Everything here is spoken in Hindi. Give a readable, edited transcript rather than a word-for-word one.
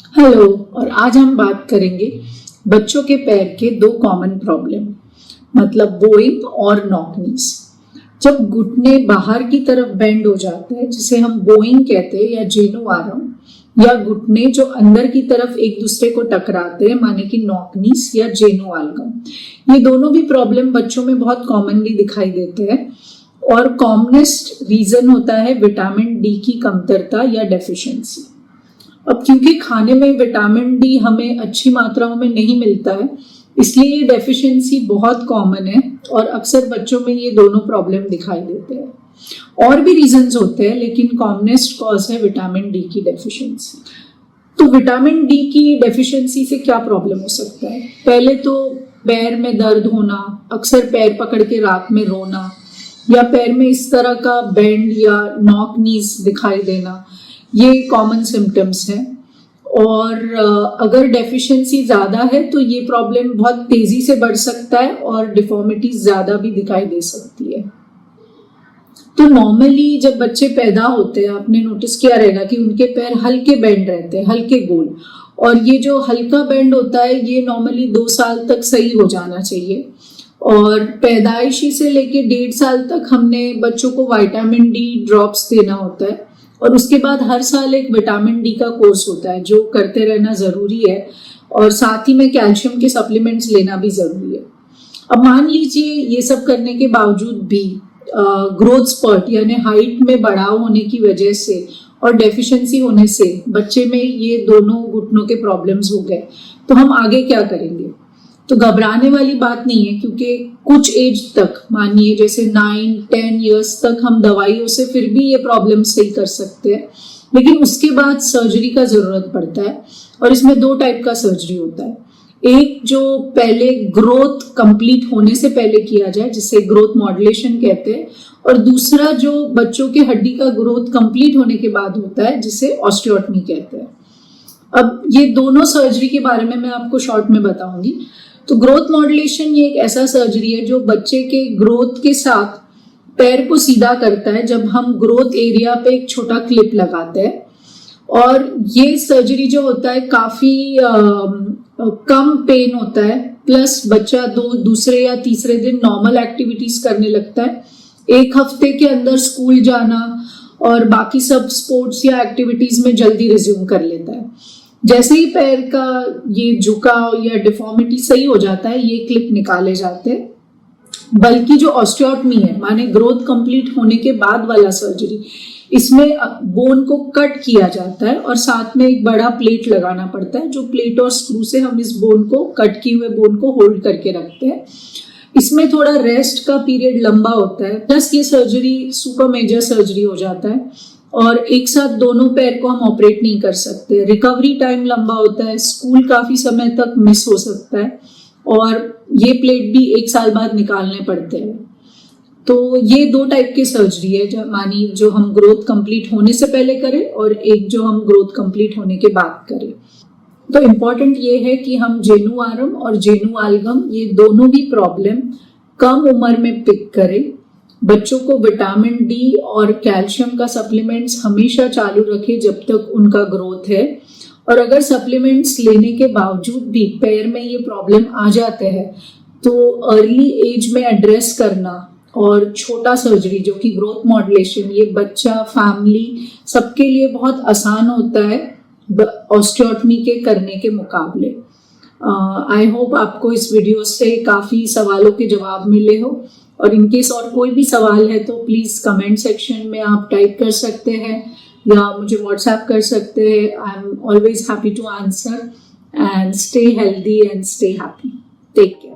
हेलो। और आज हम बात करेंगे बच्चों के पैर के दो कॉमन प्रॉब्लम, मतलब बोइंग और नॉक नीज। जब घुटने बाहर की तरफ बेंड हो जाते हैं, जिसे हम बोइंग कहते हैं या जेनु आरम, या घुटने जो अंदर की तरफ एक दूसरे को टकराते हैं, माने कि नॉक नीज या जेनु आलगम, ये दोनों भी प्रॉब्लम बच्चों में बहुत कॉमनली दिखाई देते हैं। और कॉमनेस्ट रीजन होता है विटामिन डी की कमतरता या डेफिशिएंसी। अब क्योंकि खाने में विटामिन डी हमें अच्छी मात्राओं में नहीं मिलता है, इसलिए ये डेफिशिएंसी बहुत कॉमन है और अक्सर बच्चों में ये दोनों प्रॉब्लम दिखाई देते हैं। और भी रीजंस होते हैं, लेकिन कॉमनेस्ट कॉज है विटामिन डी की डेफिशिएंसी। तो विटामिन डी की डेफिशिएंसी से क्या प्रॉब्लम हो सकता है? पहले तो पैर में दर्द होना, अक्सर पैर पकड़ के रात में रोना, या पैर में इस तरह का बेंड या नॉक नीज दिखाई देना, ये कॉमन सिम्टम्स हैं। और अगर डेफिशिएंसी ज़्यादा है तो ये प्रॉब्लम बहुत तेज़ी से बढ़ सकता है और डिफॉर्मिटीज ज़्यादा भी दिखाई दे सकती है। तो नॉर्मली जब बच्चे पैदा होते हैं, आपने नोटिस किया रहेगा कि उनके पैर हल्के बेंड रहते हैं, हल्के गोल। और ये जो हल्का बेंड होता है, ये नॉर्मली 2 साल तक सही हो जाना चाहिए। और पैदाइशी से लेके 1.5 साल तक हमने बच्चों को विटामिन डी ड्रॉप्स देना होता है, और उसके बाद हर साल एक विटामिन डी का कोर्स होता है जो करते रहना ज़रूरी है। और साथ ही में कैल्शियम के सप्लीमेंट्स लेना भी ज़रूरी है। अब मान लीजिए ये सब करने के बावजूद भी ग्रोथ स्पर्ट यानी हाइट में बढ़ाव होने की वजह से और डेफिशिएंसी होने से बच्चे में ये दोनों घुटनों के प्रॉब्लम्स हो गए, तो हम आगे क्या करेंगे? तो घबराने वाली बात नहीं है, क्योंकि कुछ एज तक, मानिए जैसे 9-10 इयर्स तक, हम दवाइयों से फिर भी ये प्रॉब्लम सही कर सकते हैं। लेकिन उसके बाद सर्जरी का जरूरत पड़ता है, और इसमें 2 टाइप का सर्जरी होता है। एक जो पहले ग्रोथ कंप्लीट होने से पहले किया जाए, जिसे ग्रोथ मॉड्यूलेशन कहते हैं, और दूसरा जो बच्चों के हड्डी का ग्रोथ कंप्लीट होने के बाद होता है, जिसे ऑस्टियोटमी कहते हैं। अब ये दोनों सर्जरी के बारे में मैं आपको शॉर्ट में बताऊंगी। तो ग्रोथ मॉड्यूलेशन ये एक ऐसा सर्जरी है जो बच्चे के ग्रोथ के साथ पैर को सीधा करता है, जब हम ग्रोथ एरिया पे एक छोटा क्लिप लगाते हैं। और ये सर्जरी जो होता है काफी कम पेन होता है, प्लस बच्चा दूसरे या तीसरे दिन नॉर्मल एक्टिविटीज करने लगता है। 1 हफ्ते के अंदर स्कूल जाना और बाकी सब स्पोर्ट्स या एक्टिविटीज में जल्दी रिज्यूम कर लेता है। जैसे ही पैर का ये झुकाव या डिफॉर्मिटी सही हो जाता है, ये क्लिप निकाले जाते हैं। बल्कि जो ऑस्टियोटमी है, माने ग्रोथ कंप्लीट होने के बाद वाला सर्जरी, इसमें बोन को कट किया जाता है और साथ में एक बड़ा प्लेट लगाना पड़ता है, जो प्लेट और स्क्रू से हम इस बोन को, कट किए हुए बोन को होल्ड करके रखते हैं। इसमें थोड़ा रेस्ट का पीरियड लंबा होता है, प्लस ये सर्जरी सुपर मेजर सर्जरी हो जाता है, और एक साथ दोनों पैर को हम ऑपरेट नहीं कर सकते। रिकवरी टाइम लंबा होता है, स्कूल काफी समय तक मिस हो सकता है, और ये प्लेट भी 1 साल बाद निकालने पड़ते हैं। तो ये 2 टाइप के सर्जरी है, जो हम ग्रोथ कंप्लीट होने से पहले करें और एक जो हम ग्रोथ कंप्लीट होने के बाद करें। तो इम्पॉर्टेंट ये है कि हम जेनु आरम और जेनु आलगम, ये दोनों भी प्रॉब्लम कम उम्र में पिक करें। बच्चों को विटामिन डी और कैल्शियम का सप्लीमेंट्स हमेशा चालू रखें जब तक उनका ग्रोथ है। और अगर सप्लीमेंट्स लेने के बावजूद भी पैर में ये प्रॉब्लम आ जाते हैं, तो अर्ली एज में एड्रेस करना और छोटा सर्जरी जो कि ग्रोथ मॉड्यूलेशन, ये बच्चा, फैमिली सबके लिए बहुत आसान होता है ऑस्टियोटमी के करने के मुकाबले। आई होप आपको इस वीडियो से काफ़ी सवालों के जवाब मिले हो, और इनकेस और कोई भी सवाल है तो प्लीज़ कमेंट सेक्शन में आप टाइप कर सकते हैं या मुझे व्हाट्सएप कर सकते हैं। I am always happy to answer, and stay healthy and stay happy. Take care.